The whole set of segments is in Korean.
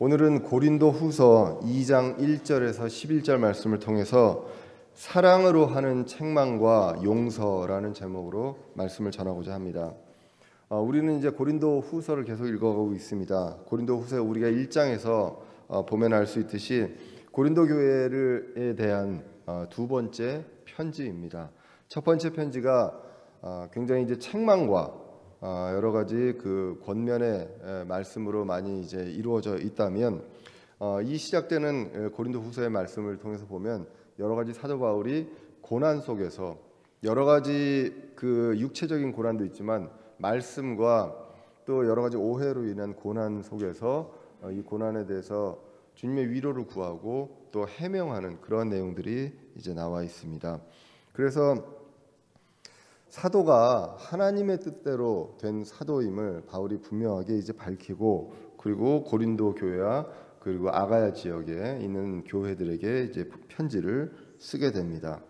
오늘은 고린도 후서 2장 1절에서 11절 말씀을 통해서 사랑으로 하는 책망과 용서라는 제목으로 말씀을 전하고자 합니다. 우리는 이제 고린도 후서를 계속 읽어가고 있습니다. 고린도 후서 우리가 1장에서 보면 알 수 있듯이 고린도 교회에 대한 두 번째 편지입니다. 첫 번째 편지가 굉장히 이제 책망과 여러 가지 그 권면의 말씀으로 많이 이제 이루어져 있다면 이 시작되는 고린도 후서의 말씀을 통해서 보면 여러 가지 사도 바울이 고난 속에서 여러 가지 그 육체적인 고난도 있지만 말씀과 또 여러 가지 오해로 인한 고난 속에서 이 고난에 대해서 주님의 위로를 구하고 또 해명하는 그런 내용들이 이제 나와 있습니다. 그래서 사도가 하나님의 뜻대로 된 사도임을 바울이 분명하게 이제 밝히고, 그리고 고린도 교회와 그리고 아가야 지역에 있는 교회들에게 이제 편지를 쓰게 됩니다.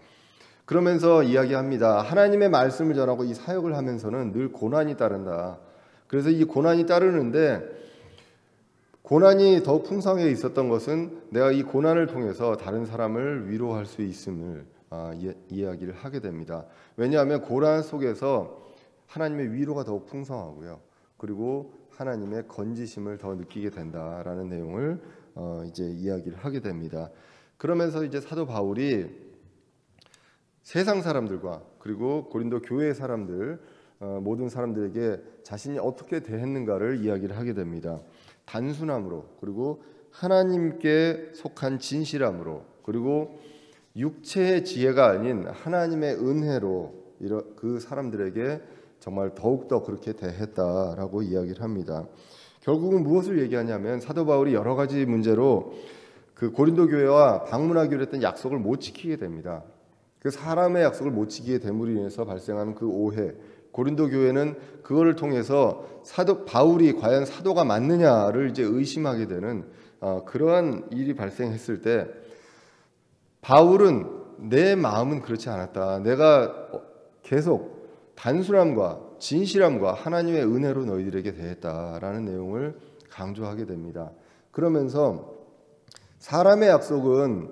그러면서 이야기합니다. 하나님의 말씀을 전하고 이 사역을 하면서는 늘 고난이 따른다. 그래서 이 고난이 따르는데 고난이 더욱 풍성해 있었던 것은 내가 이 고난을 통해서 다른 사람을 위로할 수 있음을 이야기를 하게 됩니다. 왜냐하면 고난 속에서 하나님의 위로가 더욱 풍성하고요. 그리고 하나님의 건지심을 더 느끼게 된다라는 내용을 이제 이야기를 하게 됩니다. 그러면서 이제 사도 바울이 세상 사람들과 그리고 고린도 교회 사람들 모든 사람들에게 자신이 어떻게 대했는가를 이야기를 하게 됩니다. 단순함으로, 그리고 하나님께 속한 진실함으로, 그리고 육체의 지혜가 아닌 하나님의 은혜로 그 사람들에게 정말 더욱더 그렇게 대했다라고 이야기를 합니다. 결국은 무엇을 얘기하냐면 사도 바울이 여러 가지 문제로 그 고린도 교회와 방문하기로 했던 약속을 못 지키게 됩니다. 그 사람의 약속을 못 지키게 됨으로 인해서 발생하는 그 오해, 고린도 교회는 그거를 통해서 사도 바울이 과연 사도가 맞느냐를 이제 의심하게 되는 그러한 일이 발생했을 때 바울은 내 마음은 그렇지 않았다. 내가 계속 단순함과 진실함과 하나님의 은혜로 너희들에게 대했다라는 내용을 강조하게 됩니다. 그러면서 사람의 약속은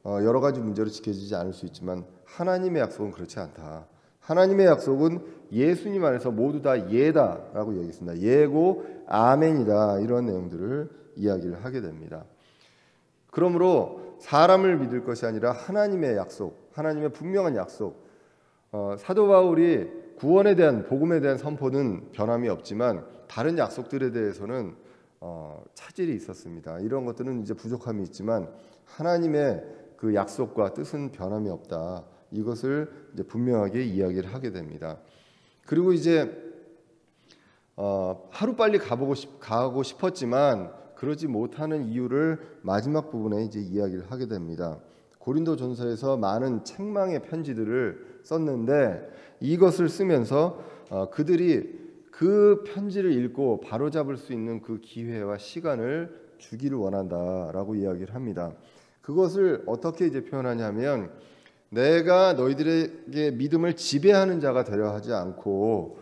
여러 가지 문제로 지켜지지 않을 수 있지만 하나님의 약속은 그렇지 않다. 하나님의 약속은 예수님 안에서 모두 다 예다라고 얘기했습니다. 예고 아멘이다, 이런 내용들을 이야기를 하게 됩니다. 그러므로 사람을 믿을 것이 아니라 하나님의 약속, 하나님의 분명한 약속, 사도 바울이 구원에 대한 복음에 대한 선포는 변함이 없지만 다른 약속들에 대해서는 차질이 있었습니다. 이런 것들은 이제 부족함이 있지만 하나님의 그 약속과 뜻은 변함이 없다. 이것을 이제 분명하게 이야기를 하게 됩니다. 그리고 이제 하루빨리 가고 싶었지만 그러지 못하는 이유를 마지막 부분에 이제 이야기를 하게 됩니다. 고린도전서에서 많은 책망의 편지들을 썼는데 이것을 쓰면서 그들이 그 편지를 읽고 바로잡을 수 있는 그 기회와 시간을 주기를 원한다라고 이야기를 합니다. 그것을 어떻게 이제 표현하냐면 내가 너희들에게 믿음을 지배하는 자가 되려 하지 않고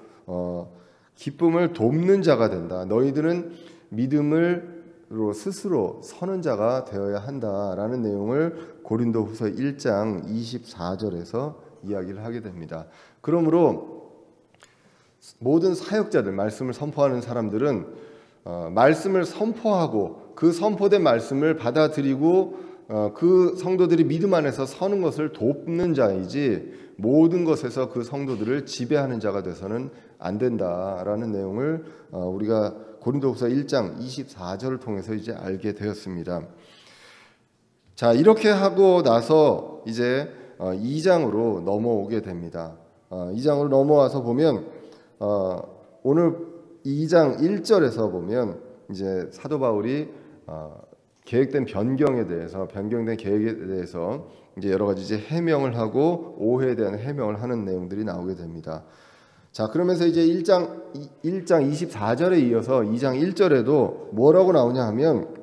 기쁨을 돕는 자가 된다. 너희들은 믿음으로 스스로 서는 자가 되어야 한다라는 내용을 고린도후서 1장 24절에서 이야기를 하게 됩니다. 그러므로 모든 사역자들, 말씀을 선포하는 사람들은 말씀을 선포하고 그 선포된 말씀을 받아들이고 그 성도들이 믿음 안에서 서는 것을 돕는 자이지 모든 것에서 그 성도들을 지배하는 자가 돼서는 안 된다라는 내용을 우리가 고린도후서 1장 24절을 통해서 이제 알게 되었습니다. 자, 이렇게 하고 나서 이제 2장으로 넘어오게 됩니다. 2장으로 넘어와서 보면 오늘 2장 1절에서 보면 이제 사도 바울이 계획된 변경된 계획에 대해서 이제 여러 가지 이제 해명을 하고 오해에 대한 해명을 하는 내용들이 나오게 됩니다. 자, 그러면서 이제 1장 24절에 이어서 2장 1절에도 뭐라고 나오냐 하면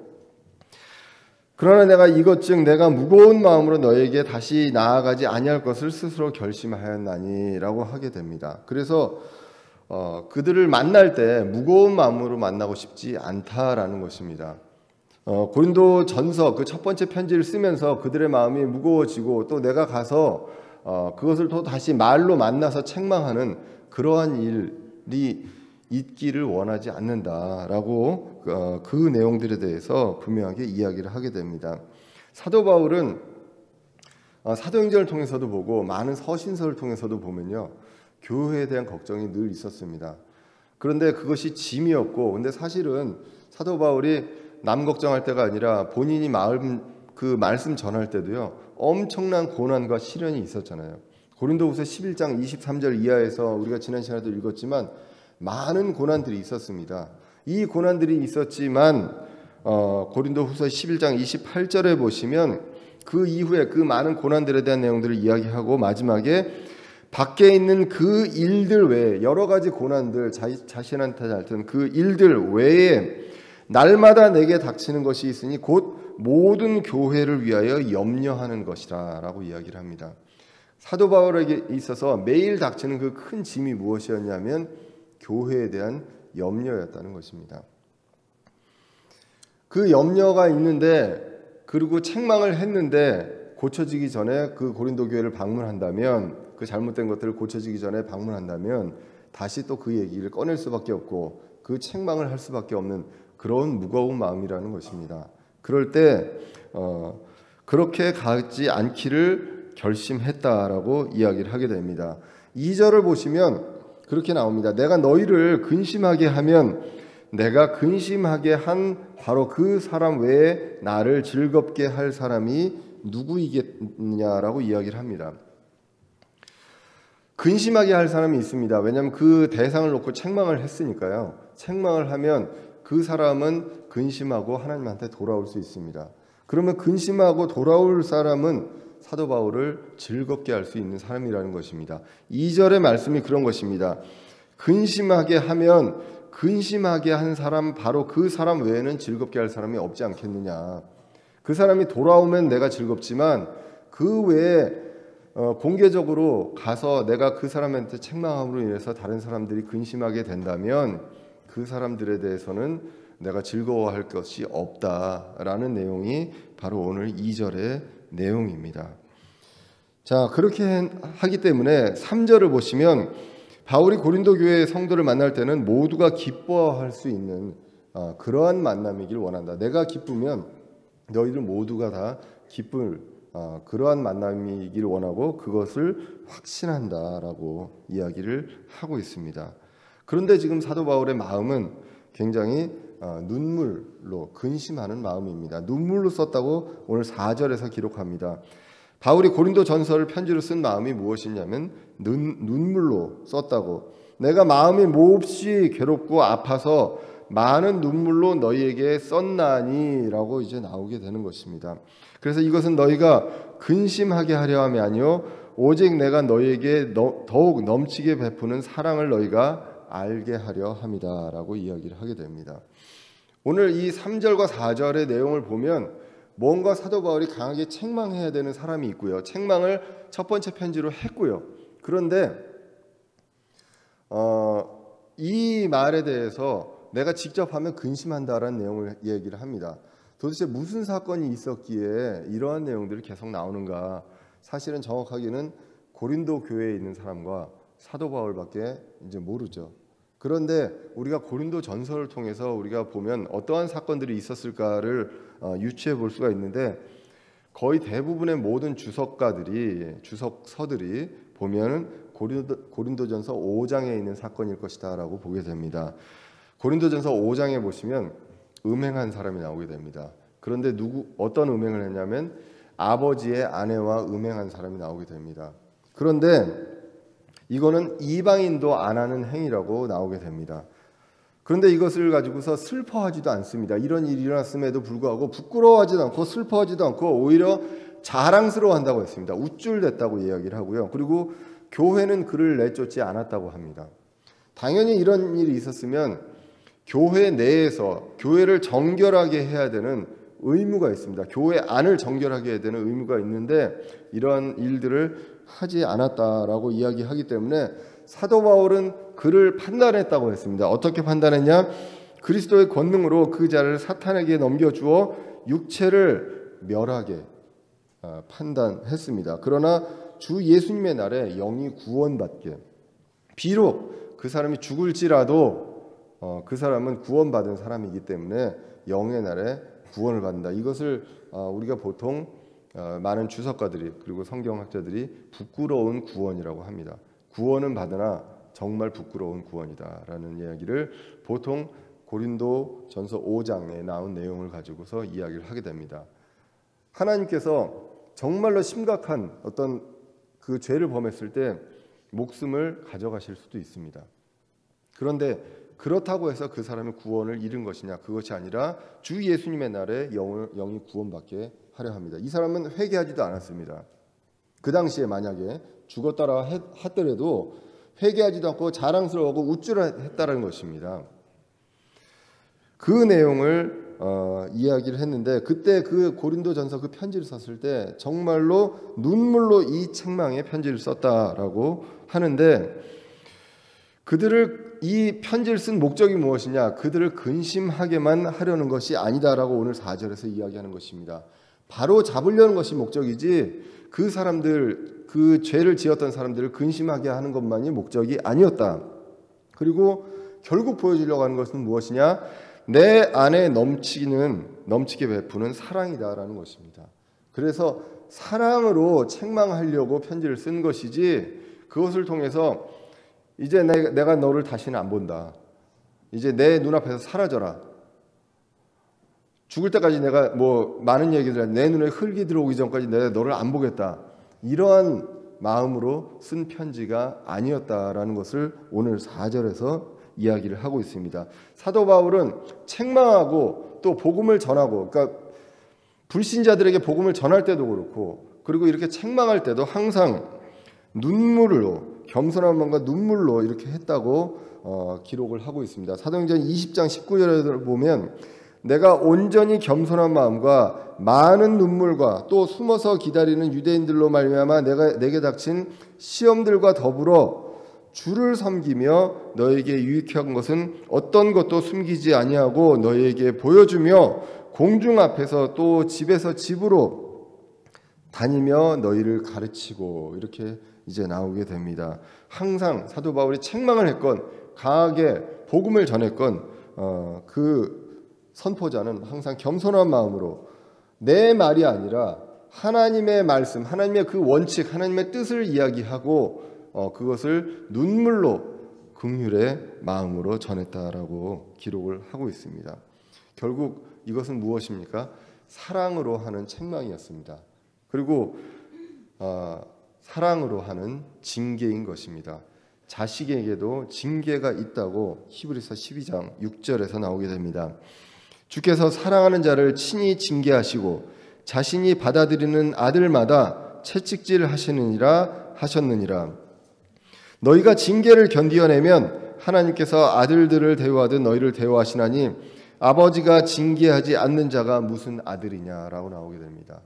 그러나 내가 이것 즉 내가 무거운 마음으로 너에게 다시 나아가지 아니할 것을 스스로 결심하였나니라고 하게 됩니다. 그래서 그들을 만날 때 무거운 마음으로 만나고 싶지 않다라는 것입니다. 고린도 전서 그 첫 번째 편지를 쓰면서 그들의 마음이 무거워지고 또 내가 가서 그것을 또 다시 말로 만나서 책망하는 그러한 일이 있기를 원하지 않는다라고 그 내용들에 대해서 분명하게 이야기를 하게 됩니다. 사도 바울은 사도행전을 통해서도 보고 많은 서신서를 통해서도 보면요, 교회에 대한 걱정이 늘 있었습니다. 그런데 그것이 짐이었고, 근데 사실은 사도 바울이 남 걱정할 때가 아니라 본인이 그 말씀 전할 때도요, 엄청난 고난과 시련이 있었잖아요. 고린도후서 11장 23절 이하에서 우리가 지난 시간에도 읽었지만 많은 고난들이 있었습니다. 이 고난들이 있었지만 고린도후서 11장 28절에 보시면 그 이후에 그 많은 고난들에 대한 내용들을 이야기하고 마지막에 밖에 있는 그 일들 외에 여러 가지 고난들, 자신한테 닥치는 그 일들 외에 날마다 내게 닥치는 것이 있으니 곧 모든 교회를 위하여 염려하는 것이라 라고 이야기를 합니다. 사도 바울에게 있어서 매일 닥치는 그 큰 짐이 무엇이었냐면 교회에 대한 염려였다는 것입니다. 그 염려가 있는데, 그리고 책망을 했는데 고쳐지기 전에 그 고린도 교회를 방문한다면, 그 잘못된 것들을 고쳐지기 전에 방문한다면 다시 또 그 얘기를 꺼낼 수밖에 없고 그 책망을 할 수밖에 없는 그런 무거운 마음이라는 것입니다. 그럴 때 그렇게 가지 않기를 결심했다라고 이야기를 하게 됩니다. 2절을 보시면 그렇게 나옵니다. 내가 너희를 근심하게 하면 내가 근심하게 한 바로 그 사람 외에 나를 즐겁게 할 사람이 누구이겠느냐라고 이야기를 합니다. 근심하게 할 사람이 있습니다. 왜냐하면 그 대상을 놓고 책망을 했으니까요. 책망을 하면 그 사람은 근심하고 하나님한테 돌아올 수 있습니다. 그러면 근심하고 돌아올 사람은 사도 바울을 즐겁게 할 수 있는 사람이라는 것입니다. 2절의 말씀이 그런 것입니다. 근심하게 하면 근심하게 한 사람, 바로 그 사람 외에는 즐겁게 할 사람이 없지 않겠느냐. 그 사람이 돌아오면 내가 즐겁지만 그 외에 공개적으로 가서 내가 그 사람한테 책망함으로 인해서 다른 사람들이 근심하게 된다면 그 사람들에 대해서는 내가 즐거워할 것이 없다라는 내용이 바로 오늘 2절의 내용입니다. 자, 그렇게 하기 때문에 3절을 보시면 바울이 고린도 교회의 성도를 만날 때는 모두가 기뻐할 수 있는 그러한 만남이길 원한다. 내가 기쁘면 너희들 모두가 다 기쁠 그러한 만남이길 원하고 그것을 확신한다라고 이야기를 하고 있습니다. 그런데 지금 사도 바울의 마음은 굉장히 눈물로 근심하는 마음입니다. 눈물로 썼다고 오늘 4절에서 기록합니다. 바울이 고린도 전서를 편지로 쓴 마음이 무엇이냐면 눈물로 썼다고. 내가 마음이 몹시 괴롭고 아파서 많은 눈물로 너희에게 썼나니 라고 이제 나오게 되는 것입니다. 그래서 이것은 너희가 근심하게 하려 함이 아니요 오직 내가 너희에게 더욱 넘치게 베푸는 사랑을 너희가 알게 하려 함이다 라고 이야기를 하게 됩니다. 오늘 이 3절과 4절의 내용을 보면 뭔가 사도 바울이 강하게 책망해야 되는 사람이 있고요. 책망을 첫 번째 편지로 했고요. 그런데 이 말에 대해서 내가 직접 하면 근심한다라는 내용을 얘기를 합니다. 도대체 무슨 사건이 있었기에 이러한 내용들이 계속 나오는가? 사실은 정확하게는 고린도 교회에 있는 사람과 사도 바울밖에 이제 모르죠. 그런데 우리가 고린도 전서를 통해서 우리가 보면 어떠한 사건들이 있었을까를 유추해 볼 수가 있는데 거의 대부분의 모든 주석가들이 주석서들이 보면 고린도전서 5장에 있는 사건일 것이다라고 보게 됩니다. 고린도전서 5장에 보시면 음행한 사람이 나오게 됩니다. 그런데 어떤 음행을 했냐면 아버지의 아내와 음행한 사람이 나오게 됩니다. 그런데 이거는 이방인도 안 하는 행위라고 나오게 됩니다. 그런데 이것을 가지고서 슬퍼하지도 않습니다. 이런 일이 일어났음에도 불구하고 부끄러워하지도 않고 슬퍼하지도 않고 오히려 자랑스러워한다고 했습니다. 우쭐댔다고 이야기를 하고요. 그리고 교회는 그를 내쫓지 않았다고 합니다. 당연히 이런 일이 있었으면 교회 내에서 교회를 정결하게 해야 되는 의무가 있습니다. 교회 안을 정결하게 해야 되는 의무가 있는데 이러한 일들을 하지 않았다라고 이야기하기 때문에 사도 바울은 그를 판단했다고 했습니다. 어떻게 판단했냐? 그리스도의 권능으로 그 자를 사탄에게 넘겨주어 육체를 멸하게 판단했습니다. 그러나 주 예수님의 날에 영이 구원받게, 비록 그 사람이 죽을지라도 그 사람은 구원받은 사람이기 때문에 영의 날에 구원을 받는다. 이것을 우리가 보통 많은 주석가들이 그리고 성경학자들이 부끄러운 구원이라고 합니다. 구원은 받으나 정말 부끄러운 구원이다라는 이야기를 보통 고린도 전서 5장에 나온 내용을 가지고서 이야기를 하게 됩니다. 하나님께서 정말로 심각한 어떤 그 죄를 범했을 때 목숨을 가져가실 수도 있습니다. 그런데 그렇다고 해서 그 사람이 구원을 잃은 것이냐? 그것이 아니라 주 예수님의 날에 영이 구원받게 하려 합니다. 이 사람은 회개하지도 않았습니다. 그 당시에 만약에 죽었다라 하더라도 회개하지도 않고 자랑스러워하고 우쭐했다는 것입니다. 그 내용을 이야기를 했는데, 그때 그 고린도전서 그 편지를 썼을 때 정말로 눈물로 이 책망에 편지를 썼다라고 하는데, 그들을 이 편지를 쓴 목적이 무엇이냐? 그들을 근심하게만 하려는 것이 아니다라고 오늘 4절에서 이야기하는 것입니다. 바로 잡으려는 것이 목적이지 그 사람들, 그 죄를 지었던 사람들을 근심하게 하는 것만이 목적이 아니었다. 그리고 결국 보여주려고 하는 것은 무엇이냐? 내 안에 넘치게 베푸는 사랑이다라는 것입니다. 그래서 사랑으로 책망하려고 편지를 쓴 것이지, 그것을 통해서 이제 내가 너를 다시는 안 본다, 이제 내 눈앞에서 사라져라, 죽을 때까지 내가 뭐 많은 얘기들, 내 눈에 흙이 들어오기 전까지 내가 너를 안 보겠다, 이러한 마음으로 쓴 편지가 아니었다라는 것을 오늘 4절에서 이야기를 하고 있습니다. 사도 바울은 책망하고 또 복음을 전하고, 그러니까 불신자들에게 복음을 전할 때도 그렇고, 그리고 이렇게 책망할 때도 항상 눈물로, 겸손한 마음과 눈물로 이렇게 했다고 기록을 하고 있습니다. 사도행전 20장 19절에 보면, 내가 온전히 겸손한 마음과 많은 눈물과 또 숨어서 기다리는 유대인들로 말미암아 내게 닥친 시험들과 더불어 주를 섬기며 너에게 유익한 것은 어떤 것도 숨기지 아니하고 너에게 보여주며 공중 앞에서 또 집에서 집으로 다니며 너희를 가르치고, 이렇게 이제 나오게 됩니다. 항상 사도 바울이 책망을 했건 강하게 복음을 전했건 그 선포자는 항상 겸손한 마음으로 내 말이 아니라 하나님의 말씀, 하나님의 그 원칙, 하나님의 뜻을 이야기하고 그것을 눈물로 긍휼의 마음으로 전했다라고 기록을 하고 있습니다. 결국 이것은 무엇입니까? 사랑으로 하는 책망이었습니다. 그리고 사랑으로 하는 징계인 것입니다. 자식에게도 징계가 있다고 히브리서 12장 6절에서 나오게 됩니다. 주께서 사랑하는 자를 친히 징계하시고 자신이 받아들이는 아들마다 채찍질 하셨느니라. 너희가 징계를 견디어내면 하나님께서 아들들을 대우하듯 너희를 대우하시나니 아버지가 징계하지 않는 자가 무슨 아들이냐라고 나오게 됩니다.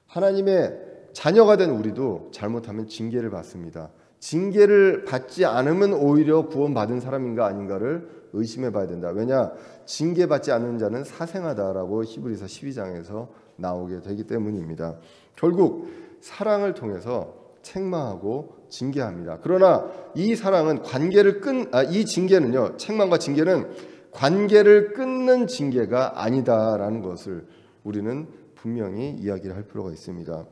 하나님의 자녀가 된 우리도 잘못하면 징계를 받습니다. 징계를 받지 않으면 오히려 구원받은 사람인가 아닌가를 의심해 봐야 된다. 왜냐? 징계받지 않는 자는 사생하다라고 히브리서 12장에서 나오게 되기 때문입니다. 결국 사랑을 통해서 책망하고 징계합니다. 그러나 이 사랑은 이 징계는요, 책망과 징계는 관계를 끊는 징계가 아니다라는 것을 우리는 분명히 이야기를 할 필요가 있습니다.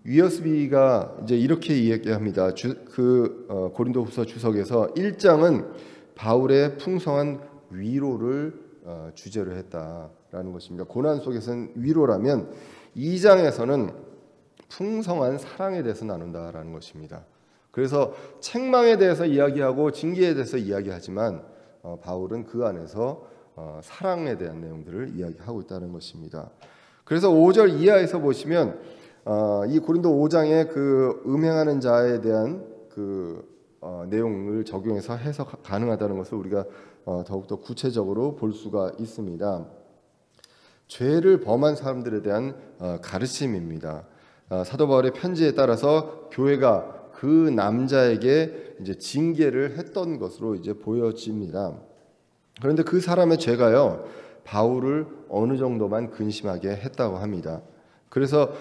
위어스비가 이제 이렇게 이야기합니다. 고린도후서 주석에서 1장은 바울의 풍성한 위로를 주제로 했다라는 것입니다. 고난 속에서는 위로라면 2장에서는 풍성한 사랑에 대해서 나눈다라는 것입니다. 그래서 책망에 대해서 이야기하고 징계에 대해서 이야기하지만 바울은 그 안에서 사랑에 대한 내용들을 이야기하고 있다는 것입니다. 그래서 5절 이하에서 보시면 이 고린도 5장의 그 음행하는 자에 대한 그 내용을 적용해서 해석 가능하다는 것을 우리가 더욱더 구체적으로 볼 수가 있습니다. 죄를 범한 사람들에 대한 가르침입니다. 사도 바울의 편지에 따라서 교회가 그 남자에게 이제 징계를 했던 것으로 이제 보여집니다. 그런데 그 사람의 죄가요, 바울을 어느 정도만 근심하게 했다고 합니다. 그래서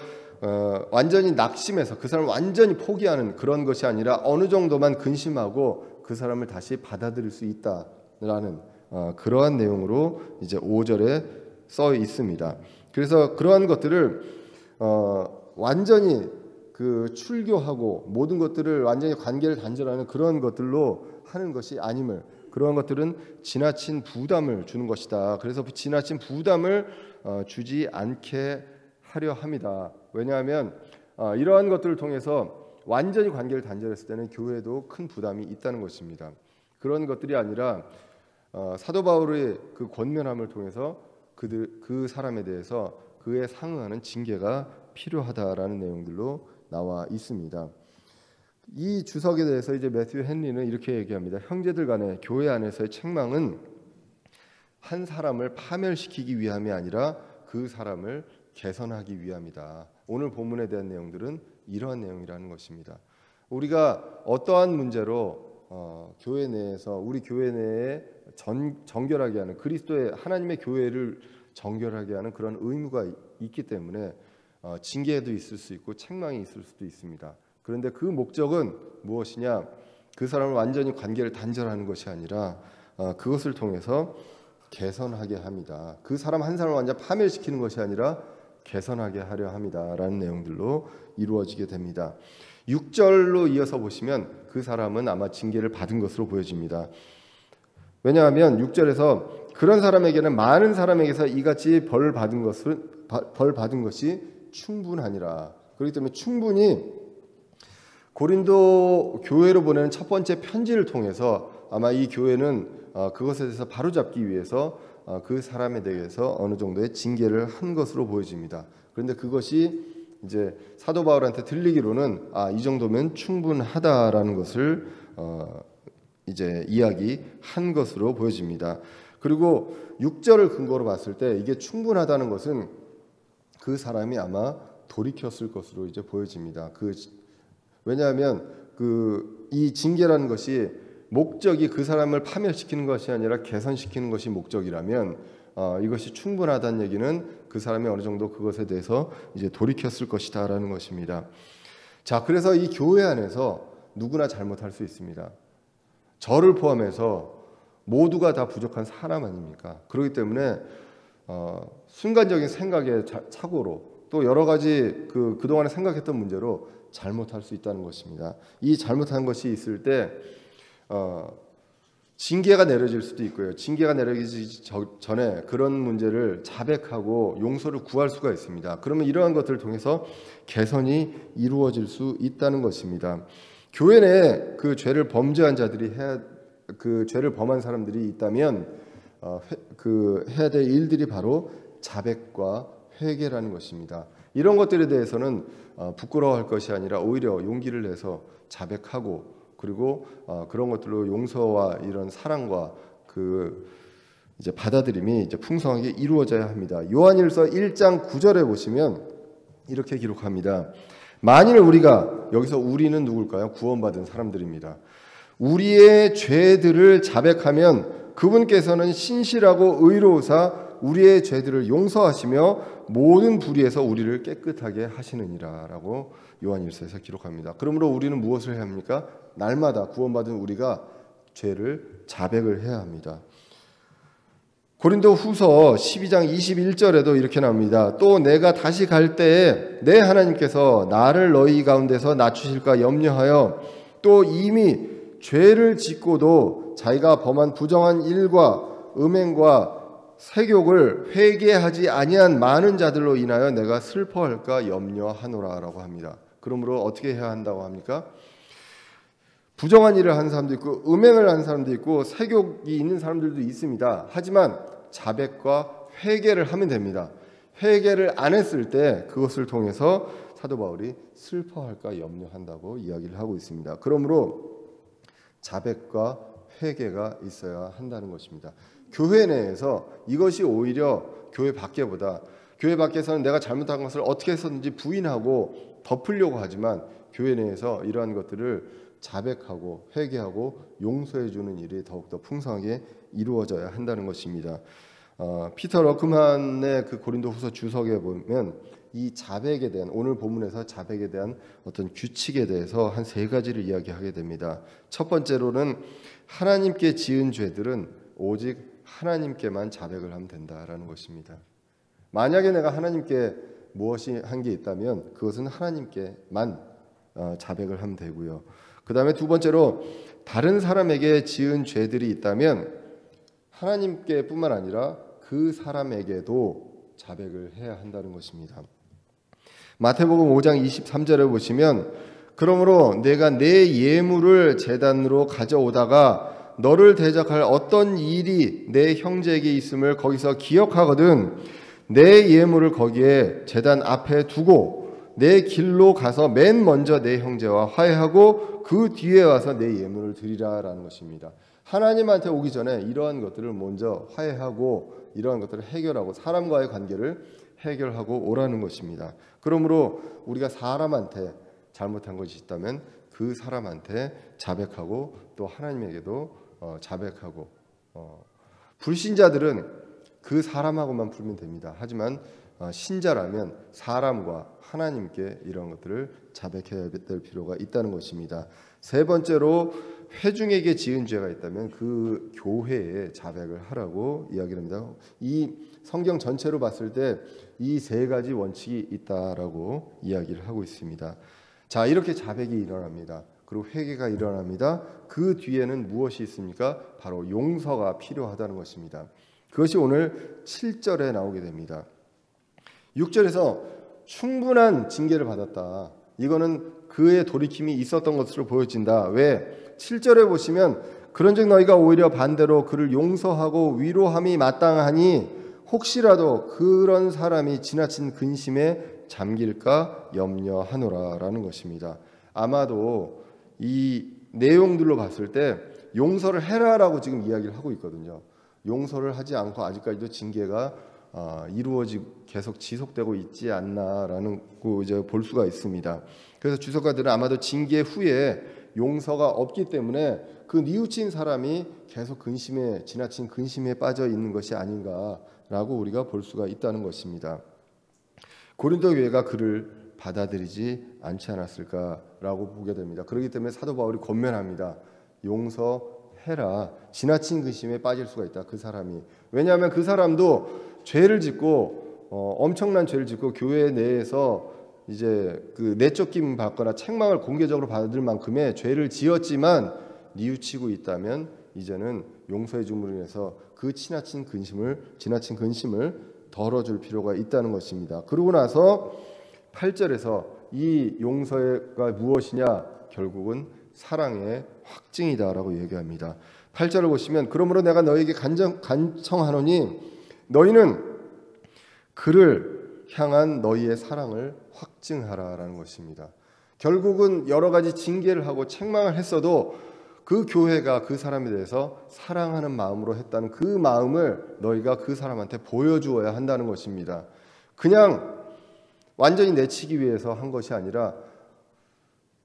완전히 낙심해서 그 사람을 완전히 포기하는 그런 것이 아니라 어느 정도만 근심하고 그 사람을 다시 받아들일 수 있다라는 그러한 내용으로 이제 5절에 써 있습니다. 그래서 그러한 것들을 완전히 그 출교하고 모든 것들을 완전히 관계를 단절하는 그런 것들로 하는 것이 아님을, 그러한 것들은 지나친 부담을 주는 것이다. 그래서 지나친 부담을 주지 않게 하려 합니다. 왜냐하면 이러한 것들을 통해서 완전히 관계를 단절했을 때는 교회도 큰 부담이 있다는 것입니다. 그런 것들이 아니라 사도 바울의 그 권면함을 통해서 그 사람에 대해서 그에 상응하는 징계가 필요하다라는 내용들로 나와 있습니다. 이 주석에 대해서 이제 매튜 헨리는 이렇게 얘기합니다. 형제들 간의 교회 안에서의 책망은 한 사람을 파멸시키기 위함이 아니라 그 사람을 개선하기 위함이다. 오늘 본문에 대한 내용들은 이러한 내용이라는 것입니다. 우리가 어떠한 문제로 교회 내에서 우리 교회 내에 정결하게 하는 그리스도의 하나님의 교회를 정결하게 하는 그런 의무가 있기 때문에 징계도 있을 수 있고 책망이 있을 수도 있습니다. 그런데 그 목적은 무엇이냐? 그 사람을 완전히 관계를 단절하는 것이 아니라 그것을 통해서 개선하게 합니다. 그 사람 한 사람을 완전 파멸시키는 것이 아니라 개선하게 하려 합니다라는 내용들로 이루어지게 됩니다. 6절로 이어서 보시면 그 사람은 아마 징계를 받은 것으로 보여집니다. 왜냐하면 6절에서 그런 사람에게는 많은 사람에게서 이같이 벌 받은 것이 충분하니라. 그렇기 때문에 충분히 고린도 교회로 보내는 첫 번째 편지를 통해서 아마 이 교회는 그것에 대해서 바로잡기 위해서 그 사람에 대해서 어느 정도의 징계를 한 것으로 보여집니다. 그런데 그것이 이제 사도 바울한테 들리기로는 이 정도면 충분하다라는 것을 이제 이야기한 것으로 보여집니다. 그리고 6절을 근거로 봤을 때 이게 충분하다는 것은 그 사람이 아마 돌이켰을 것으로 이제 보여집니다. 왜냐하면 이 징계라는 것이 목적이 그 사람을 파멸시키는 것이 아니라 개선시키는 것이 목적이라면 이것이 충분하다는 얘기는 그 사람이 어느 정도 그것에 대해서 이제 돌이켰을 것이다라는 것입니다. 자, 그래서 이 교회 안에서 누구나 잘못할 수 있습니다. 저를 포함해서 모두가 다 부족한 사람 아닙니까? 그렇기 때문에 순간적인 생각의 착오로 또 여러 가지 그동안에 생각했던 문제로 잘못할 수 있다는 것입니다. 이 잘못한 것이 있을 때 징계가 내려질 수도 있고요. 징계가 내려지기 전에 그런 문제를 자백하고 용서를 구할 수가 있습니다. 그러면 이러한 것들을 통해서 개선이 이루어질 수 있다는 것입니다. 교회 내에 그 죄를 범죄한 자들이 그 죄를 범한 사람들이 있다면 해야 될 일들이 바로 자백과 회개라는 것입니다. 이런 것들에 대해서는 부끄러워할 것이 아니라 오히려 용기를 내서 자백하고 그리고 그런 것들로 용서와 이런 사랑과 이제 받아들임이 이제 풍성하게 이루어져야 합니다. 요한일서 1장 9절에 보시면 이렇게 기록합니다. 만일 우리가, 여기서 우리는 누굴까요? 구원받은 사람들입니다. 우리의 죄들을 자백하면 그분께서는 신실하고 의로우사 우리의 죄들을 용서하시며 모든 불의에서 우리를 깨끗하게 하시느니라 라고 요한일서에서 기록합니다. 그러므로 우리는 무엇을 해야 합니까? 날마다 구원받은 우리가 죄를 자백을 해야 합니다. 고린도 후서 12장 21절에도 이렇게 나옵니다. 또 내가 다시 갈 때에 내 하나님께서 나를 너희 가운데서 낮추실까 염려하여 또 이미 죄를 짓고도 자기가 범한 부정한 일과 음행과 세욕을 회개하지 아니한 많은 자들로 인하여 내가 슬퍼할까 염려하노라라고 합니다. 그러므로 어떻게 해야 한다고 합니까? 부정한 일을 하는 사람도 있고 음행을 하는 사람도 있고 세욕이 있는 사람들도 있습니다. 하지만 자백과 회개를 하면 됩니다. 회개를 안 했을 때 그것을 통해서 사도 바울이 슬퍼할까 염려한다고 이야기를 하고 있습니다. 그러므로 자백과 회개가 있어야 한다는 것입니다. 교회 내에서 이것이 오히려 교회 밖에서는 내가 잘못한 것을 어떻게 했었는지 부인하고 덮으려고 하지만 교회 내에서 이러한 것들을 자백하고 회개하고 용서해 주는 일이 더욱더 풍성하게 이루어져야 한다는 것입니다. 피터 러크만의 그 고린도후서 주석에 보면 이 자백에 대한, 오늘 본문에서 자백에 대한 어떤 규칙에 대해서 한 세 가지를 이야기하게 됩니다. 첫 번째로는 하나님께 지은 죄들은 오직 하나님께만 자백을 하면 된다라는 것입니다. 만약에 내가 하나님께 무엇이 한 게 있다면 그것은 하나님께만 자백을 하면 되고요. 그 다음에 두 번째로 다른 사람에게 지은 죄들이 있다면 하나님께 뿐만 아니라 그 사람에게도 자백을 해야 한다는 것입니다. 마태복음 5장 23절에 보시면 그러므로 내가 내 예물을 제단으로 가져오다가 너를 대적할 어떤 일이 내 형제에게 있음을 거기서 기억하거든 내 예물을 거기에 제단 앞에 두고 내 길로 가서 맨 먼저 내 형제와 화해하고 그 뒤에 와서 내 예물을 드리라라는 것입니다. 하나님한테 오기 전에 이러한 것들을 먼저 화해하고 이러한 것들을 해결하고 사람과의 관계를 해결하고 오라는 것입니다. 그러므로 우리가 사람한테 잘못한 것이 있다면 그 사람한테 자백하고 또 하나님에게도 자백하고 불신자들은 그 사람하고만 풀면 됩니다. 하지만 신자라면 사람과 하나님께 이런 것들을 자백해야 될 필요가 있다는 것입니다. 세 번째로 회중에게 지은 죄가 있다면 그 교회에 자백을 하라고 이야기합니다. 이 성경 전체로 봤을 때 이 세 가지 원칙이 있다라고 이야기를 하고 있습니다. 자, 이렇게 자백이 일어납니다. 그리고 회개가 일어납니다. 그 뒤에는 무엇이 있습니까? 바로 용서가 필요하다는 것입니다. 그것이 오늘 7절에 나오게 됩니다. 6절에서 충분한 징계를 받았다. 이거는 그의 돌이킴이 있었던 것으로 보여진다. 왜? 7절에 보시면 그런즉 너희가 오히려 반대로 그를 용서하고 위로함이 마땅하니 혹시라도 그런 사람이 지나친 근심에 잠길까 염려하노라라는 것입니다. 아마도 이 내용들로 봤을 때 용서를 해라라고 지금 이야기를 하고 있거든요. 용서를 하지 않고 아직까지도 징계가 이루어지고 계속 지속되고 있지 않나라는 거 이제 볼 수가 있습니다. 그래서 주석가들은 아마도 징계 후에 용서가 없기 때문에 그 뉘우친 사람이 계속 지나친 근심에 빠져 있는 것이 아닌가라고 우리가 볼 수가 있다는 것입니다. 고린도 교회가 그를 받아들이지 않지 않았을까라고 보게 됩니다. 그렇기 때문에 사도 바울이 권면합니다. 용서해라. 지나친 근심에 빠질 수가 있다. 그 사람이. 왜냐하면 그 사람도 죄를 짓고 엄청난 죄를 짓고 교회 내에서 이제 그 내쫓김 받거나 책망을 공개적으로 받을 만큼의 죄를 지었지만 뉘우치고 있다면 이제는 용서해 줌으로 인해서 그 지나친 근심을 덜어줄 필요가 있다는 것입니다. 그러고 나서 8절에서 이 용서가 무엇이냐? 결국은 사랑의 확증이다라고 얘기합니다. 8절을 보시면 그러므로 내가 너에게 간청하노니 너희는 그를 향한 너희의 사랑을 확증하라라는 것입니다. 결국은 여러 가지 징계를 하고 책망을 했어도 그 교회가 그 사람에 대해서 사랑하는 마음으로 했다는 그 마음을 너희가 그 사람한테 보여주어야 한다는 것입니다. 그냥 완전히 내치기 위해서 한 것이 아니라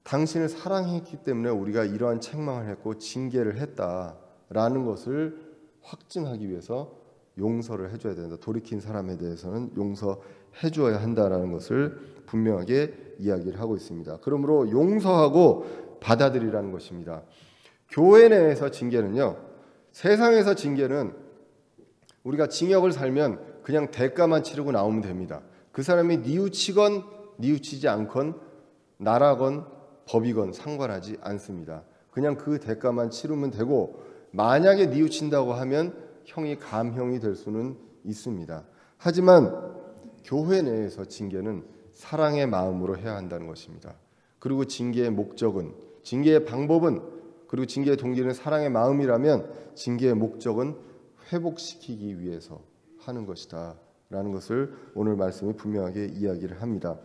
당신을 사랑했기 때문에 우리가 이러한 책망을 했고 징계를 했다라는 것을 확증하기 위해서 용서를 해줘야 된다. 돌이킨 사람에 대해서는 용서해 주어야 한다라는 것을 분명하게 이야기를 하고 있습니다. 그러므로 용서하고 받아들이라는 것입니다. 교회 내에서 징계는요, 세상에서 징계는 우리가 징역을 살면 그냥 대가만 치르고 나오면 됩니다. 그 사람이 뉘우치건 뉘우치지 않건 나라건 법이건 상관하지 않습니다. 그냥 그 대가만 치르면 되고 만약에 뉘우친다고 하면 형이 감형이 될 수는 있습니다. 하지만 교회 내에서 징계는 사랑의 마음으로 해야 한다는 것입니다. 그리고 징계의 목적은, 징계의 방법은, 그리고 징계의 동기는 사랑의 마음이라면 징계의 목적은 회복시키기 위해서 하는 것이다 라는 것을 오늘 말씀이 분명하게 이야기를 합니다.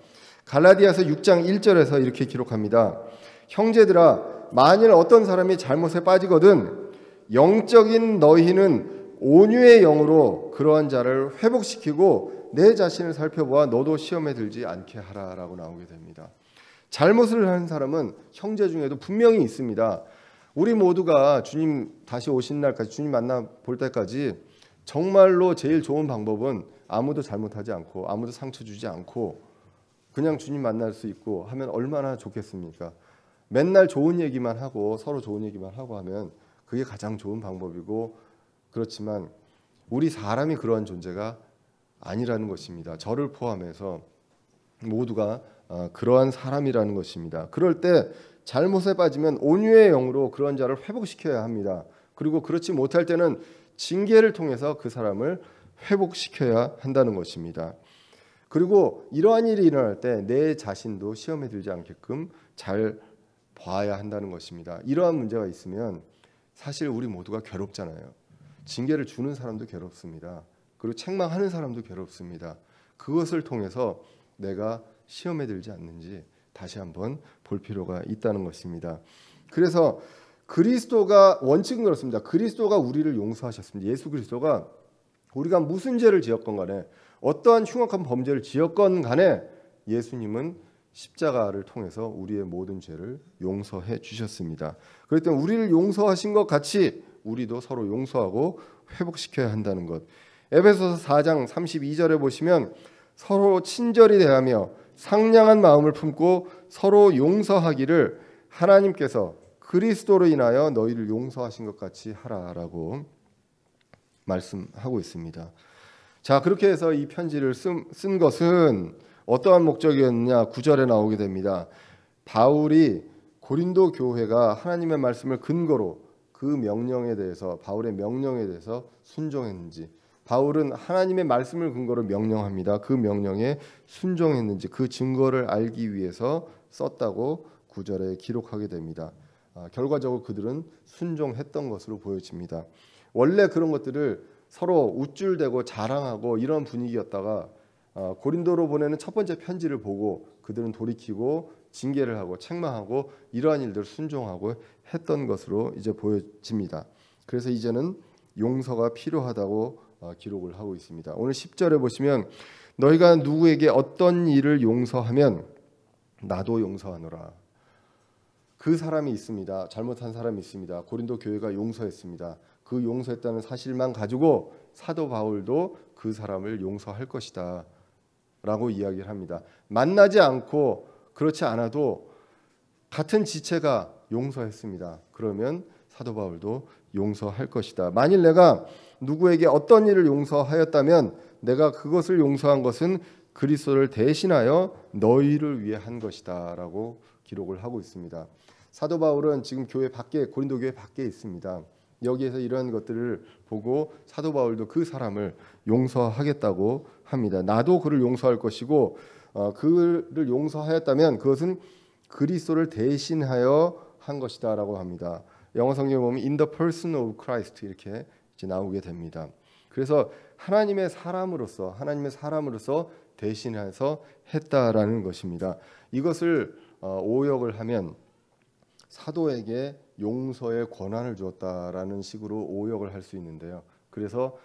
갈라디아서 6장 1절에서 이렇게 기록합니다. 형제들아, 만일 어떤 사람이 잘못에 빠지거든 영적인 너희는 온유의 영으로 그러한 자를 회복시키고 내 자신을 살펴보아 너도 시험에 들지 않게 하라라고 나오게 됩니다. 잘못을 하는 사람은 형제 중에도 분명히 있습니다. 우리 모두가 주님 다시 오신 날까지, 주님 만나 볼 때까지 정말로 제일 좋은 방법은 아무도 잘못하지 않고 아무도 상처 주지 않고 그냥 주님 만날 수 있고 하면 얼마나 좋겠습니까? 맨날 좋은 얘기만 하고 서로 좋은 얘기만 하고 하면 그게 가장 좋은 방법이고, 그렇지만 우리 사람이 그러한 존재가 아니라는 것입니다. 저를 포함해서 모두가 그러한 사람이라는 것입니다. 그럴 때 잘못에 빠지면 온유의 영으로 그런 자를 회복시켜야 합니다. 그리고 그렇지 못할 때는 징계를 통해서 그 사람을 회복시켜야 한다는 것입니다. 그리고 이러한 일이 일어날 때 내 자신도 시험에 들지 않게끔 잘 봐야 한다는 것입니다. 이러한 문제가 있으면 사실 우리 모두가 괴롭잖아요. 징계를 주는 사람도 괴롭습니다. 그리고 책망하는 사람도 괴롭습니다. 그것을 통해서 내가 시험에 들지 않는지 다시 한번 볼 필요가 있다는 것입니다. 그래서 그리스도가, 원칙은 그렇습니다. 그리스도가 우리를 용서하셨습니다. 예수 그리스도가 우리가 무슨 죄를 지었건 간에, 어떠한 흉악한 범죄를 지었건 간에 예수님은 십자가를 통해서 우리의 모든 죄를 용서해 주셨습니다. 그렇기 때문에 우리를 용서하신 것 같이 우리도 서로 용서하고 회복시켜야 한다는 것. 에베소서 4장 32절에 보시면 서로 친절히 대하며 상냥한 마음을 품고 서로 용서하기를 하나님께서 그리스도로 인하여 너희를 용서하신 것 같이 하라라고 말씀하고 있습니다. 자, 그렇게 해서 이 편지를 쓴 것은 어떠한 목적이었느냐, 9절에 나오게 됩니다. 바울이 고린도 교회가 하나님의 말씀을 근거로 그 명령에 대해서, 바울의 명령에 대해서 순종했는지, 바울은 하나님의 말씀을 근거로 명령합니다. 그 명령에 순종했는지 그 증거를 알기 위해서 썼다고 9절에 기록하게 됩니다. 결과적으로 그들은 순종했던 것으로 보여집니다. 원래 그런 것들을 서로 우쭐대고 자랑하고 이런 분위기였다가 고린도로 보내는 첫 번째 편지를 보고 그들은 돌이키고 징계를 하고 책망하고 이러한 일들을 순종하고 했던 것으로 이제 보여집니다. 그래서 이제는 용서가 필요하다고 기록을 하고 있습니다. 오늘 10절에 보시면 너희가 누구에게 어떤 일을 용서하면 나도 용서하노라. 그 사람이 있습니다. 잘못한 사람이 있습니다. 고린도 교회가 용서했습니다. 그 용서했다는 사실만 가지고 사도 바울도 그 사람을 용서할 것이다 라고 이야기를 합니다. 만나지 않고 그렇지 않아도 같은 지체가 용서했습니다. 그러면 사도 바울도 용서할 것이다. 만일 내가 누구에게 어떤 일을 용서하였다면 내가 그것을 용서한 것은 그리스도를 대신하여 너희를 위해 한 것이다 라고 기록을 하고 있습니다. 사도 바울은 지금 교회 밖에, 고린도 교회 밖에 있습니다. 여기에서 이러한 것들을 보고 사도 바울도 그 사람을 용서하겠다고 합니다. 나도 그를 용서할 것이고 그를 용서하였다면 그것은 그리스도를 대신하여 한 것이다라고 합니다. 영어 성경에 보면 in the person of Christ 이렇게 이제 나오게 됩니다. 그래서 하나님의 사람으로서 대신해서 했다라는 것입니다. 이것을 오역을 하면 사도에게 용서의 권한을 주었다라는 식으로 오역을 할 수 있는데요. 그래서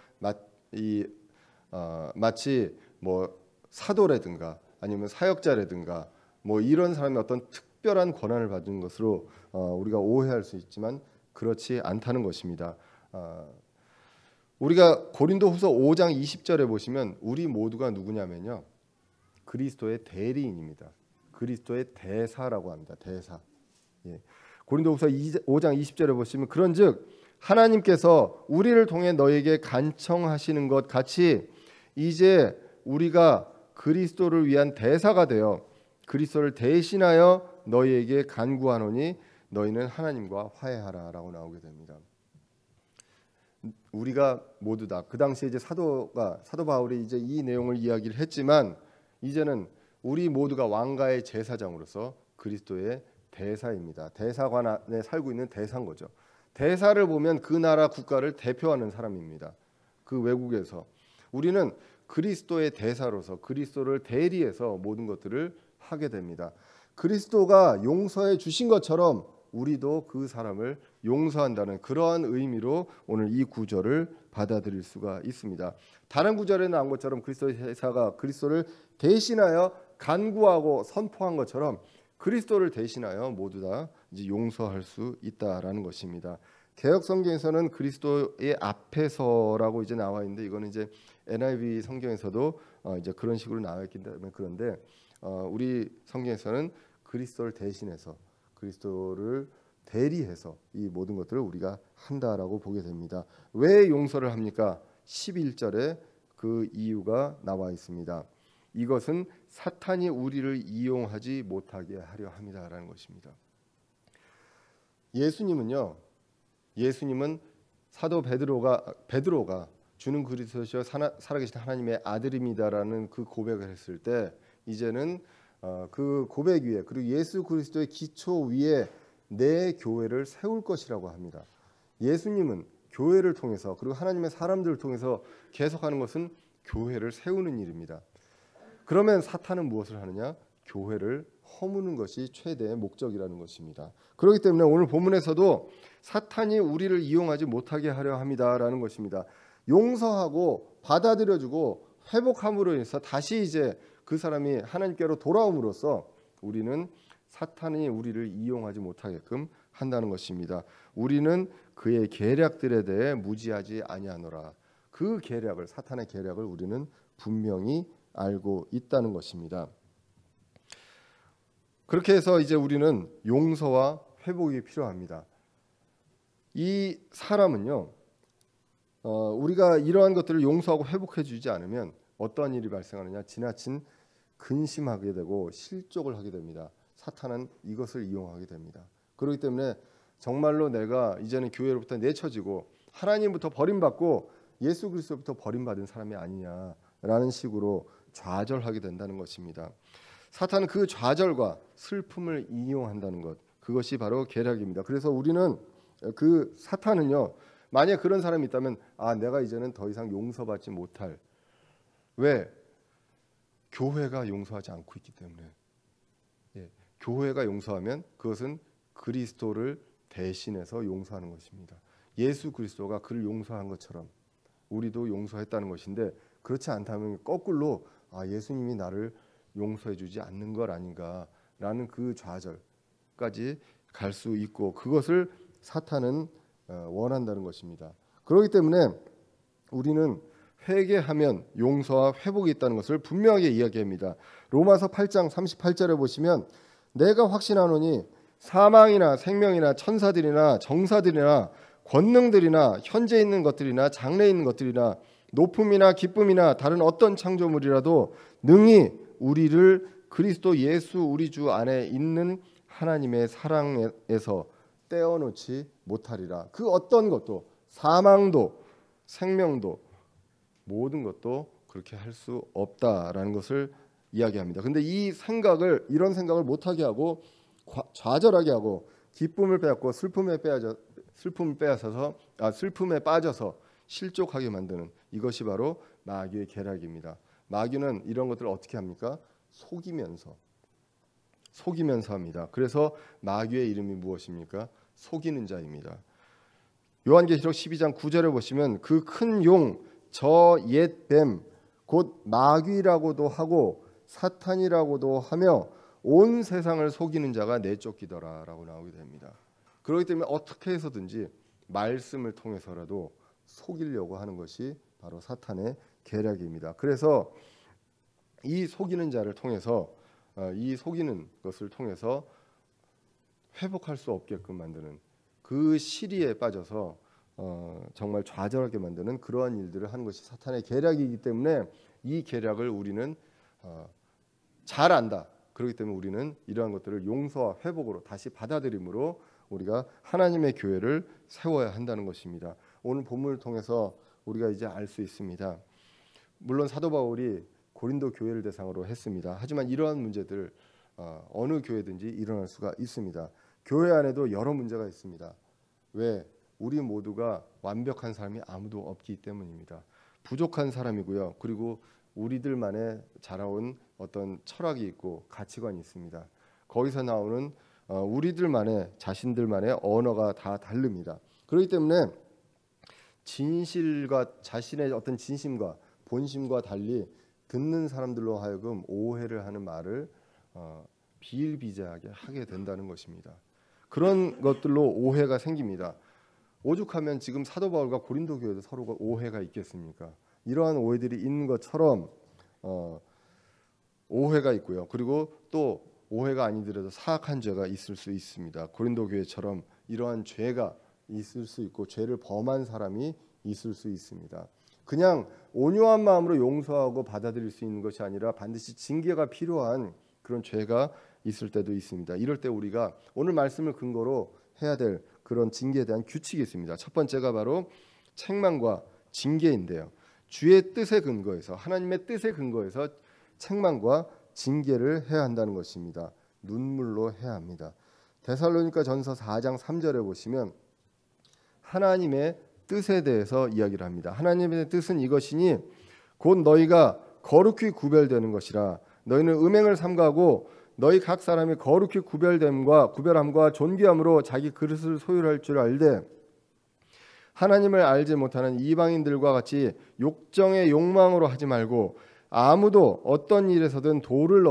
마치 뭐 사도라든가 아니면 사역자라든가 뭐 이런 사람이 어떤 특별한 권한을 받은 것으로 우리가 오해할 수 있지만 그렇지 않다는 것입니다. 우리가 고린도후서 5장 20절에 보시면 우리 모두가 누구냐면요, 그리스도의 대리인입니다. 그리스도의 대사라고 합니다. 대사. 예. 고린도후서 5장 20절에 보시면 그런즉 하나님께서 우리를 통해 너에게 간청하시는 것 같이 이제 우리가 그리스도를 위한 대사가 되어 그리스도를 대신하여 너희에게 간구하노니 너희는 하나님과 화해하라라고 나오게 됩니다. 우리가 모두 다 그 당시에 이제 사도 바울이 이제 이 내용을 이야기를 했지만 이제는 우리 모두가 왕가의 제사장으로서 그리스도의 대사입니다. 대사관 안에 살고 있는 대사인 거죠. 대사를 보면 그 나라 국가를 대표하는 사람입니다. 그 외국에서 우리는 그리스도의 대사로서 그리스도를 대리해서 모든 것들을 하게 됩니다. 그리스도가 용서해 주신 것처럼 우리도 그 사람을 용서한다는 그러한 의미로 오늘 이 구절을 받아들일 수가 있습니다. 다른 구절에 나온 것처럼 그리스도의 대사가 그리스도를 대신하여 간구하고 선포한 것처럼 그리스도를 대신하여 모두 다 이제 용서할 수 있다라는 것입니다. 개역 성경에서는 그리스도의 앞에서라고 이제 나와 있는데 이거는 이제 NIV 성경에서도 이제 그런 식으로 나와 있기 때문에 그런데 우리 성경에서는 그리스도를 대신해서 그리스도를 대리해서 이 모든 것들을 우리가 한다라고 보게 됩니다. 왜 용서를 합니까? 11절에 그 이유가 나와 있습니다. 이것은 사탄이 우리를 이용하지 못하게 하려 함이다라는 것입니다. 예수님은 사도 베드로가 주는 그리스도시여 살아계신 하나님의 아들입니다라는 그 고백을 했을 때 이제는 그 고백 위에 그리고 예수 그리스도의 기초 위에 내 교회를 세울 것이라고 합니다. 예수님은 교회를 통해서 그리고 하나님의 사람들을 통해서 계속하는 것은 교회를 세우는 일입니다. 그러면 사탄은 무엇을 하느냐? 교회를 허무는 것이 최대의 목적이라는 것입니다. 그렇기 때문에 오늘 본문에서도 사탄이 우리를 이용하지 못하게 하려 합니다라는 것입니다. 용서하고 받아들여주고 회복함으로 인해서 다시 이제 그 사람이 하나님께로 돌아옴으로써 우리는 사탄이 우리를 이용하지 못하게끔 한다는 것입니다. 우리는 그의 계략들에 대해 무지하지 아니하노라. 그 계략을 사탄의 계략을 우리는 분명히 알고 있다는 것입니다. 그렇게 해서 이제 우리는 용서와 회복이 필요합니다. 이 사람은요, 우리가 이러한 것들을 용서하고 회복해주지 않으면 어떠한 일이 발생하느냐? 지나친 근심하게 되고 실족을 하게 됩니다. 사탄은 이것을 이용하게 됩니다. 그렇기 때문에 정말로 내가 이제는 교회로부터 내쳐지고 하나님부터 버림받고 예수 그리스도부터 버림받은 사람이 아니냐라는 식으로 좌절하게 된다는 것입니다. 사탄은 그 좌절과 슬픔을 이용한다는 것, 그것이 바로 계략입니다. 그래서 우리는 그 사탄은요, 만약 그런 사람이 있다면 내가 이제는 더 이상 용서받지 못할, 왜? 교회가 용서하지 않고 있기 때문에. 교회가 용서하면 그것은 그리스도를 대신해서 용서하는 것입니다. 예수 그리스도가 그를 용서한 것처럼 우리도 용서했다는 것인데 그렇지 않다면 거꾸로 예수님이 나를 용서해 주지 않는 것 아닌가라는 그 좌절까지 갈 수 있고 그것을 사탄은 원한다는 것입니다. 그렇기 때문에 우리는 회개하면 용서와 회복이 있다는 것을 분명하게 이야기합니다. 로마서 8장 38절에 보시면 내가 확신하노니 사망이나 생명이나 천사들이나 정사들이나 권능들이나 현재 있는 것들이나 장래 있는 것들이나 높음이나 기쁨이나 다른 어떤 창조물이라도 능히 우리를 그리스도 예수 우리 주 안에 있는 하나님의 사랑에서 떼어놓지 못하리라. 그 어떤 것도 사망도 생명도 모든 것도 그렇게 할 수 없다라는 것을 이야기합니다. 근데 이런 생각을 못하게 하고 좌절하게 하고 기쁨을 빼앗고 슬픔에 빠져서 실족하게 만드는 이것이 바로 마귀의 계략입니다. 마귀는 이런 것들을 어떻게 합니까? 속이면서 합니다. 그래서 마귀의 이름이 무엇입니까? 속이는 자입니다. 요한계시록 12장 9절에 보시면 그 큰 용 저 옛 뱀 곧 마귀라고도 하고 사탄이라고도 하며 온 세상을 속이는 자가 내쫓기더라라고 나오게 됩니다. 그렇기 때문에 어떻게 해서든지 말씀을 통해서라도 속이려고 하는 것이 바로 사탄의 계략입니다. 그래서 이 속이는 자를 통해서 이 속이는 것을 통해서 회복할 수 없게끔 만드는 그 시리에 빠져서 정말 좌절하게 만드는 그러한 일들을 하는 것이 사탄의 계략이기 때문에 이 계략을 우리는 잘 안다. 그렇기 때문에 우리는 이러한 것들을 용서와 회복으로 다시 받아들임으로 우리가 하나님의 교회를 세워야 한다는 것입니다. 오늘 본문을 통해서 우리가 이제 알 수 있습니다. 물론 사도 바울이 고린도 교회를 대상으로 했습니다. 하지만 이러한 문제들 어느 교회든지 일어날 수가 있습니다. 교회 안에도 여러 문제가 있습니다. 왜? 우리 모두가 완벽한 사람이 아무도 없기 때문입니다. 부족한 사람이고요. 그리고 우리들만의 자라온 어떤 철학이 있고 가치관이 있습니다. 거기서 나오는 우리들만의 자신들만의 언어가 다 다릅니다. 그렇기 때문에 진실과 자신의 어떤 진심과 본심과 달리 듣는 사람들로 하여금 오해를 하는 말을 비일비재하게 하게 된다는 것입니다. 그런 것들로 오해가 생깁니다. 오죽하면 지금 사도 바울과 고린도 교회도 서로가 오해가 있겠습니까? 이러한 오해들이 있는 것처럼 오해가 있고요. 그리고 또 오해가 아니더라도 사악한 죄가 있을 수 있습니다. 고린도 교회처럼 이러한 죄가 있을 수 있고 죄를 범한 사람이 있을 수 있습니다. 그냥 온유한 마음으로 용서하고 받아들일 수 있는 것이 아니라 반드시 징계가 필요한 그런 죄가 있을 때도 있습니다. 이럴 때 우리가 오늘 말씀을 근거로 해야 될 그런 징계에 대한 규칙이 있습니다. 첫 번째가 바로 책망과 징계인데요. 주의 뜻에 근거해서 하나님의 뜻에 근거해서 책망과 징계를 해야 한다는 것입니다. 눈물로 해야 합니다. 데살로니가 전서 4장 3절에 보시면 하나님의 뜻에 대해서 이야기를 합니다. 하나님의 뜻은 이것이니 곧 너희가 거룩히 구별되는 것이라. 너희는 음행을 삼가고 너희 각 사람이 거룩히 구별함과 존귀함으로 자기 그릇을 소유할 줄 알되 하나님을 알지 못하는 이방인들과 같이 욕정의 욕망으로 하지 말고 아무도 어떤 일에서든 도를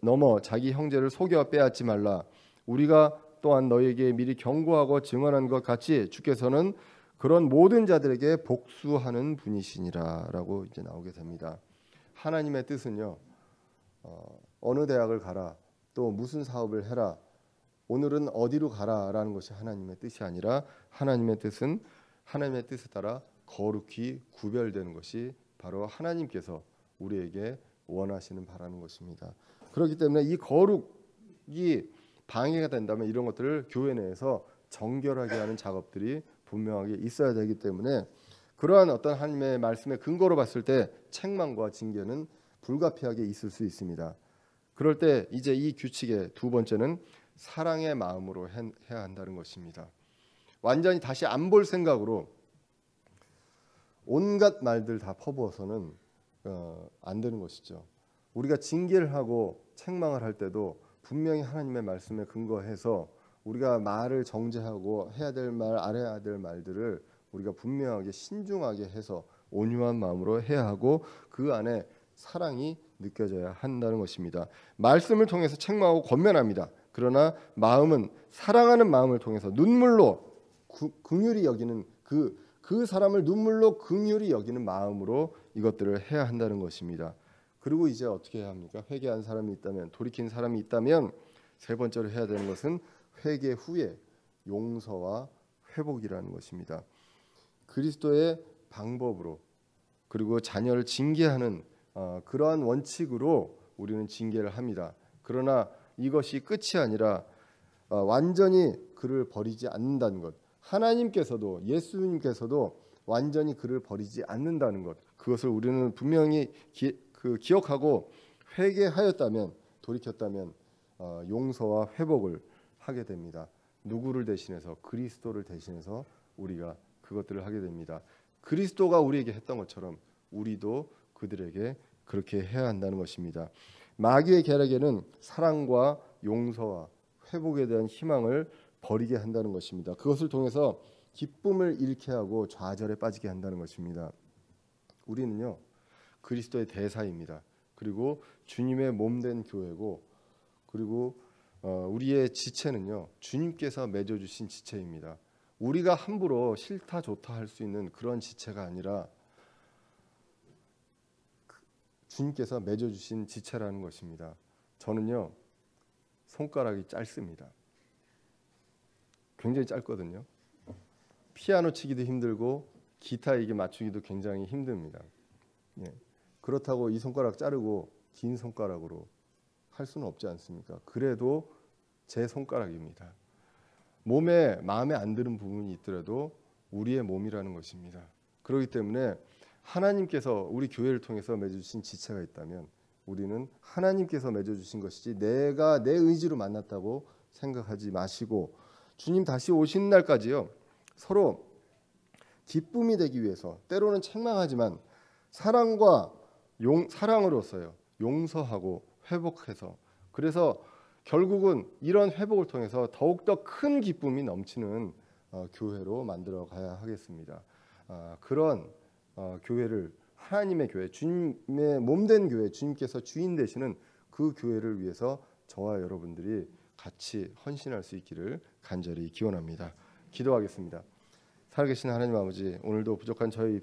넘어 자기 형제를 속여 빼앗지 말라. 우리가 또한 너희에게 미리 경고하고 증언한 것 같이 주께서는 그런 모든 자들에게 복수하는 분이시니라라고 이제 나오게 됩니다. 하나님의 뜻은요. 어느 대학을 가라, 또 무슨 사업을 해라, 오늘은 어디로 가라라는 것이 하나님의 뜻이 아니라 하나님의 뜻은 하나님의 뜻에 따라 거룩히 구별되는 것이 바로 하나님께서 우리에게 원하시는 바라는 것입니다. 그렇기 때문에 이 거룩이 방해가 된다면 이런 것들을 교회 내에서 정결하게 하는 작업들이 분명하게 있어야 되기 때문에 그러한 어떤 하나님의 말씀의 근거로 봤을 때 책망과 징계는 불가피하게 있을 수 있습니다. 그럴 때 이제 이 규칙의 두 번째는 사랑의 마음으로 해야 한다는 것입니다. 완전히 다시 안 볼 생각으로 온갖 말들 다 퍼부어서는 안 되는 것이죠. 우리가 징계를 하고 책망을 할 때도 분명히 하나님의 말씀에 근거해서 우리가 말을 정제하고 해야 될 말, 안 해야 될 말들을 우리가 분명하게 신중하게 해서 온유한 마음으로 해야 하고 그 안에 사랑이 느껴져야 한다는 것입니다. 말씀을 통해서 책망하고 권면합니다. 그러나 마음은 사랑하는 마음을 통해서 눈물로 긍휼히 여기는 그 사람을 눈물로 긍휼히 여기는 마음으로 이것들을 해야 한다는 것입니다. 그리고 이제 어떻게 해야 합니까? 회개한 사람이 있다면, 돌이킨 사람이 있다면 세 번째로 해야 되는 것은 회개 후에 용서와 회복이라는 것입니다. 그리스도의 방법으로 그리고 자녀를 징계하는 그러한 원칙으로 우리는 징계를 합니다. 그러나 이것이 끝이 아니라 완전히 그를 버리지 않는다는 것, 하나님께서도 예수님께서도 완전히 그를 버리지 않는다는 것, 그것을 우리는 분명히 기억하고 회개하였다면, 돌이켰다면 용서와 회복을 하게 됩니다. 누구를 대신해서? 그리스도를 대신해서 우리가 그것들을 하게 됩니다. 그리스도가 우리에게 했던 것처럼 우리도 그들에게 그렇게 해야 한다는 것입니다. 마귀의 계략에는 사랑과 용서와 회복에 대한 희망을 버리게 한다는 것입니다. 그것을 통해서 기쁨을 잃게 하고 좌절에 빠지게 한다는 것입니다. 우리는요, 그리스도의 대사입니다. 그리고 주님의 몸된 교회고, 그리고 우리의 지체는요, 주님께서 맺어주신 지체입니다. 우리가 함부로 싫다 좋다 할 수 있는 그런 지체가 아니라 주님께서 맺어주신 지체라는 것입니다. 저는요, 손가락이 짧습니다. 굉장히 짧거든요. 피아노 치기도 힘들고 기타 이게 맞추기도 굉장히 힘듭니다. 예. 그렇다고 이 손가락 자르고 긴 손가락으로 할 수는 없지 않습니까? 그래도 제 손가락입니다. 몸에 마음에 안 드는 부분이 있더라도 우리의 몸이라는 것입니다. 그렇기 때문에 하나님께서 우리 교회를 통해서 맺어주신 지체가 있다면 우리는 하나님께서 맺어주신 것이지 내가 내 의지로 만났다고 생각하지 마시고 주님 다시 오시는 날까지요, 서로 기쁨이 되기 위해서 때로는 책망하지만 사랑으로서요 용서하고 회복해서, 그래서 결국은 이런 회복을 통해서 더욱더 큰 기쁨이 넘치는 교회로 만들어 가야 하겠습니다. 그런 교회를, 하나님의 교회, 주님의 몸된 교회, 주님께서 주인 되시는 그 교회를 위해서 저와 여러분들이 같이 헌신할 수 있기를 간절히 기원합니다. 기도하겠습니다. 살아계신 하나님 아버지, 오늘도 부족한 저희